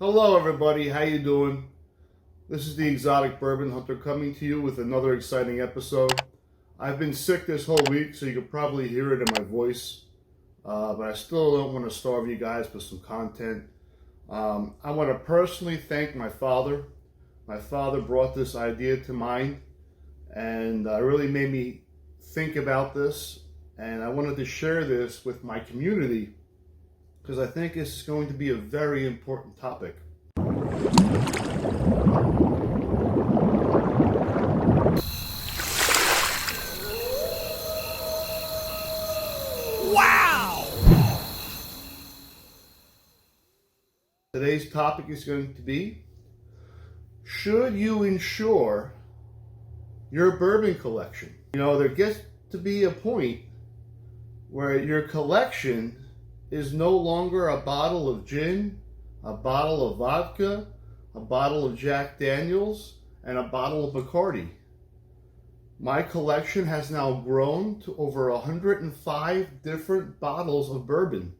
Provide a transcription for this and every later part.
Hello everybody, how you doing? This is the Exotic Bourbon Hunter coming to you with another exciting episode. I've been sick this whole week, so you can probably hear it in my voice. But I still don't want to starve you guys with some content. I want to personally thank my father. My father brought this idea to mind and really made me think about this. And I wanted to share this with my community because I think this is going to be a very important topic. Wow! Today's topic is going to be, should you insure your bourbon collection? You know, there gets to be a point where your collection is no longer a bottle of gin, a bottle of vodka, a bottle of Jack Daniels, and a bottle of Bacardi. My collection has now grown to over 105 different bottles of bourbon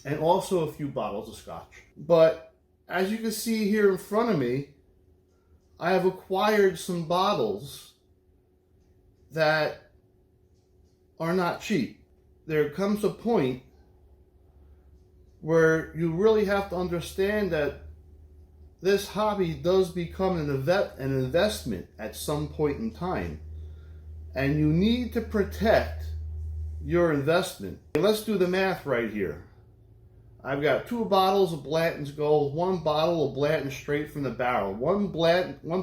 and also a few bottles of scotch. But as you can see here in front of me, I have acquired some bottles that are not cheap. There comes a point where you really have to understand that this hobby does become an investment at some point in time. And you need to protect your investment. Let's do the math right here. I've got 2 bottles of Blanton's Gold, 1 bottle of Blanton straight from the barrel, 1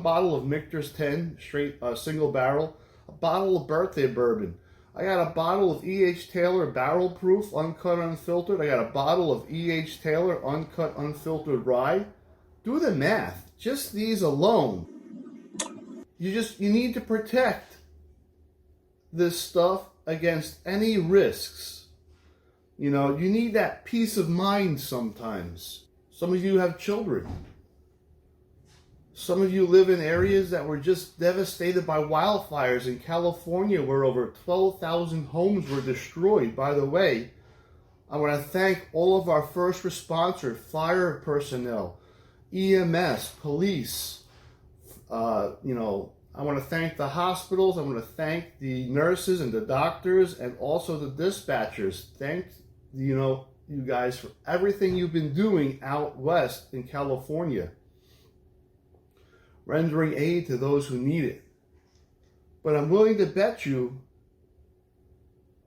bottle of Michter's 10 straight single barrel, a bottle of birthday bourbon. I got a bottle of E.H. Taylor Barrel Proof, uncut, unfiltered. I got a bottle of E.H. Taylor uncut, unfiltered rye. Do the math. Just these alone. You need to protect this stuff against any risks. You know, you need that peace of mind sometimes. Some of you have children. Some of you live in areas that were just devastated by wildfires in California, where over 12,000 homes were destroyed. By the way, I want to thank all of our first responders, fire personnel, EMS, police. I want to thank the hospitals. I want to thank the nurses and the doctors and also the dispatchers. Thank you guys for everything you've been doing out west in California, rendering aid to those who need it. But I'm willing to bet you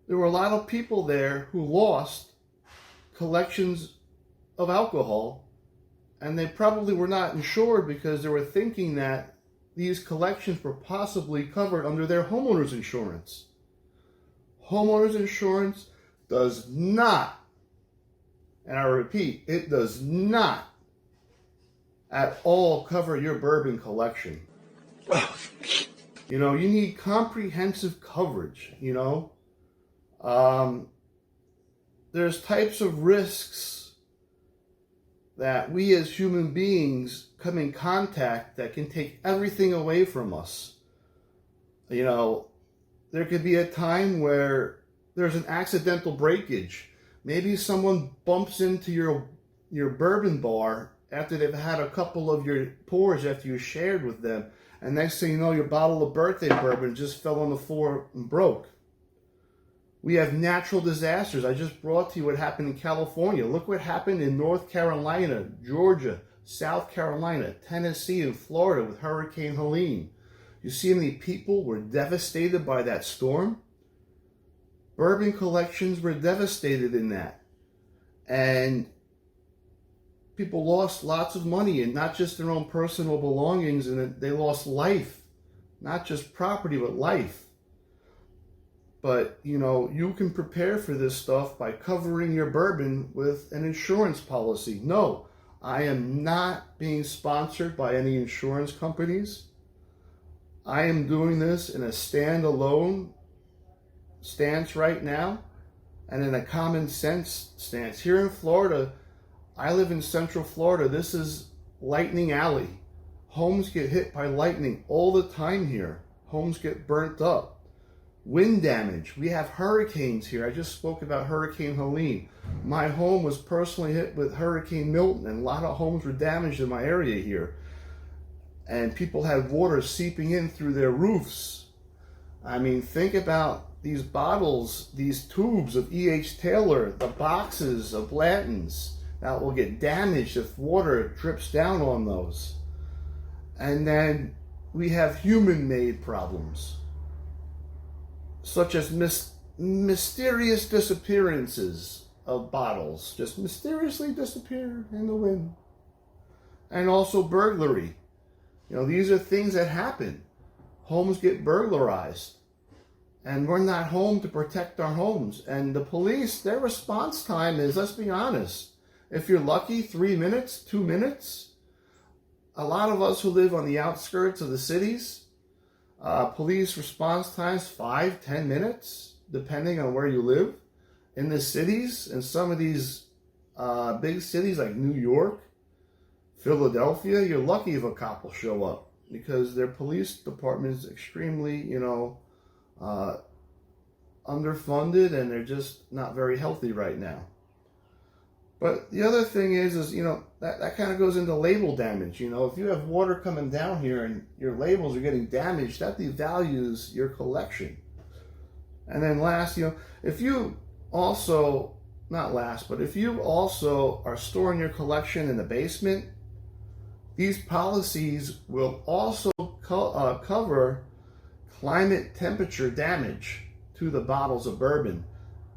there were a lot of people there who lost collections of alcohol, and they probably were not insured because they were thinking that these collections were possibly covered under their homeowners insurance. Homeowners insurance does not, and I repeat, it does not at all cover your bourbon collection. You need comprehensive coverage, There's types of risks that we as human beings come in contact that can take everything away from us. There could be a time where there's an accidental breakage. Maybe someone bumps into your bourbon bar after they've had a couple of your pours after you shared with them, and next thing you know, your bottle of birthday bourbon just fell on the floor and broke. We have natural disasters. I just brought to you what happened in California. Look what happened in North Carolina, Georgia, South Carolina, Tennessee, and Florida with Hurricane Helene. You see how many people were devastated by that storm? Bourbon collections were devastated in that. And people lost lots of money, and not just their own personal belongings, and they lost life. Not just property, but life. But, you can prepare for this stuff by covering your bourbon with an insurance policy. No, I am not being sponsored by any insurance companies. I am doing this in a standalone stance right now, and in a common sense stance. Here in Florida, I live in Central Florida. This is Lightning Alley. Homes get hit by lightning all the time here. Homes get burnt up. Wind damage. We have hurricanes here. I just spoke about Hurricane Helene. My home was personally hit with Hurricane Milton, and a lot of homes were damaged in my area here. And people had water seeping in through their roofs. I mean, think about these bottles, these tubes of E.H. Taylor, the boxes of Blanton's that will get damaged if water drips down on those. And then we have human-made problems, such as mysterious disappearances of bottles, just mysteriously disappear in the wind. And also burglary. You know, these are things that happen. Homes get burglarized, and we're not home to protect our homes. And the police, their response time is, let's be honest, if you're lucky, 3 minutes, 2 minutes. A lot of us who live on the outskirts of the cities, police response times 5-10 minutes, depending on where you live. In the cities, in some of these big cities like New York, Philadelphia, you're lucky if a cop will show up, because their police department is extremely, underfunded, and they're just not very healthy right now. But the other thing is that kind of goes into label damage. If you have water coming down here and your labels are getting damaged, that devalues your collection. And then last, if you also, not last, but if you also are storing your collection in the basement, these policies will also cover climate temperature damage to the bottles of bourbon.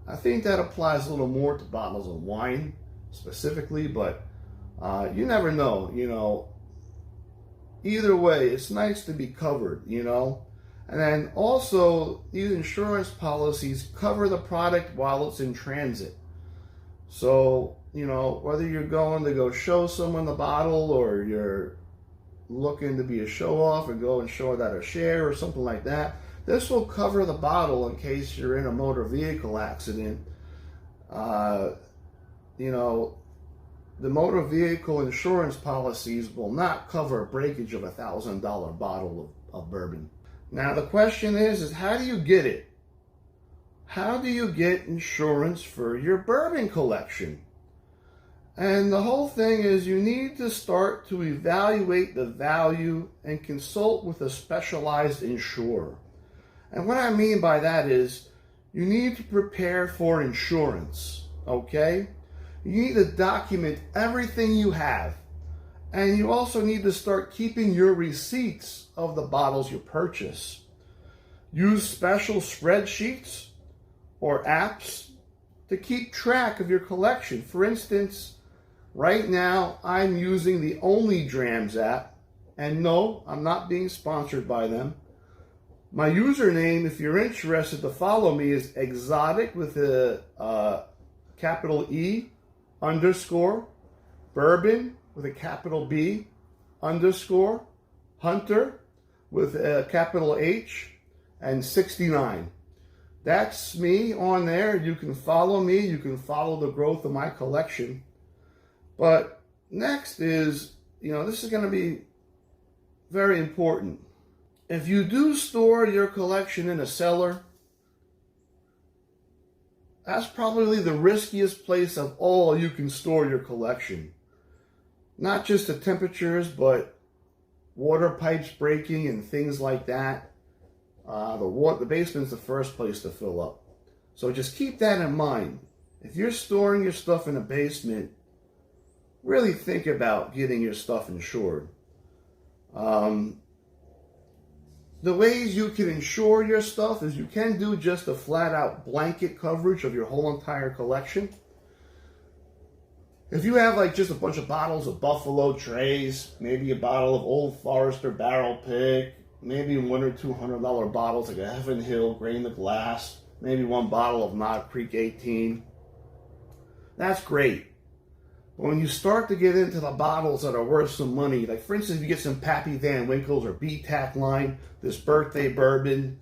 I think that applies a little more to bottles of wine specifically, but you never know. Either way, it's nice to be covered, And then also, these insurance policies cover the product while it's in transit. So, whether you're going to go show someone the bottle, or you're looking to be a show-off and go and show it at a share or something like that, this will cover the bottle in case you're in a motor vehicle accident. The motor vehicle insurance policies will not cover a breakage of a $1,000 bottle of bourbon. Now the question is how do you get it? How do you get insurance for your bourbon collection? And the whole thing is you need to start to evaluate the value and consult with a specialized insurer. And what I mean by that is you need to prepare for insurance, okay? You need to document everything you have. And you also need to start keeping your receipts of the bottles you purchase. Use special spreadsheets or apps to keep track of your collection. For instance, right now I'm using the Only Drams app. And no, I'm not being sponsored by them. My username, if you're interested to follow me, is exotic with a capital E _ bourbon with a capital B _ hunter with a capital H and 69. That's me on there. You can follow me. You can follow the growth of my collection. But next is, this is going to be very important. If you do store your collection in a cellar, that's probably the riskiest place of all you can store your collection. Not just the temperatures, but water pipes breaking and things like that. The basement's the first place to fill up. So just keep that in mind. If you're storing your stuff in a basement, really think about getting your stuff insured. The ways you can insure your stuff is you can do just a flat-out blanket coverage of your whole entire collection. If you have just a bunch of bottles of Buffalo Trace, maybe a bottle of Old Forester Barrel Pick, maybe $100 or $200 bottles like a Heaven Hill Grain of Glass, maybe one bottle of Knob Creek 18, that's great. But when you start to get into the bottles that are worth some money, like for instance, if you get some Pappy Van Winkles or B-Tack line, this birthday bourbon,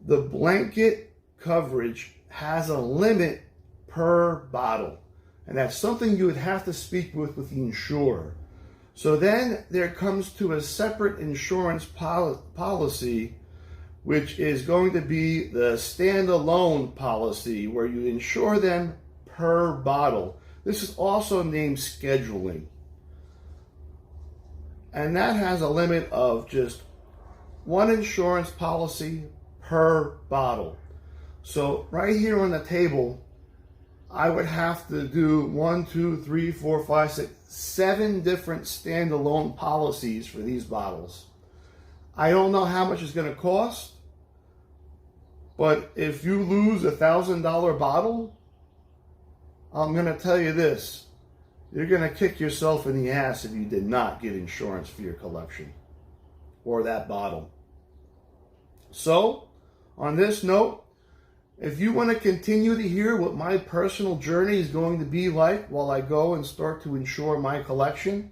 the blanket coverage has a limit per bottle. And that's something you would have to speak with the insurer. So then there comes to a separate insurance policy which is going to be the standalone policy where you insure them per bottle. This is also named scheduling. And that has a limit of just one insurance policy per bottle. So right here on the table, I would have to do 1, 2, 3, 4, 5, 6, 7 different standalone policies for these bottles. I don't know how much it's going to cost, but if you lose a $1,000 bottle, I'm going to tell you this. You're going to kick yourself in the ass if you did not get insurance for your collection or that bottle. So, on this note, if you want to continue to hear what my personal journey is going to be like while I go and start to insure my collection,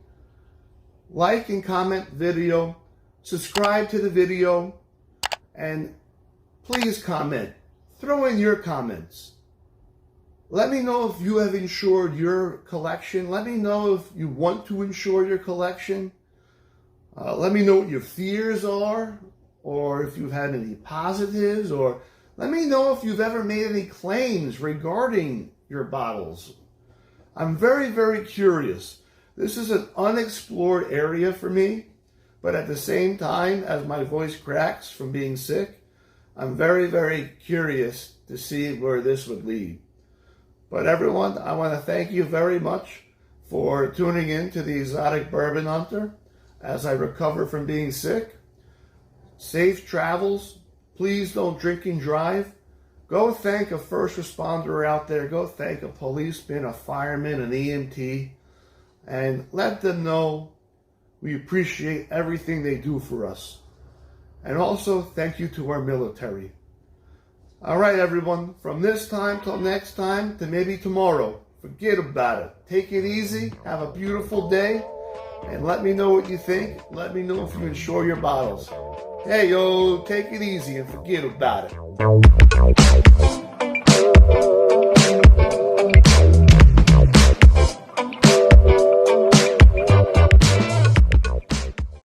like and comment video, subscribe to the video, and please comment. Throw in your comments. Let me know if you have insured your collection. Let me know if you want to insure your collection. Let me know what your fears are, or if you've had any positives, or let me know if you've ever made any claims regarding your bottles. I'm very, very curious. This is an unexplored area for me, but at the same time, as my voice cracks from being sick, I'm very, very curious to see where this would lead. But everyone, I want to thank you very much for tuning in to the Exotic Bourbon Hunter as I recover from being sick. Safe travels. Please don't drink and drive. Go thank a first responder out there. Go thank a policeman, a fireman, an EMT, and let them know we appreciate everything they do for us. And also, thank you to our military. All right, everyone. From this time till next time, to maybe tomorrow, forget about it. Take it easy. Have a beautiful day. And let me know what you think. Let me know if you insure your bottles. Hey, yo, take it easy and forget about it.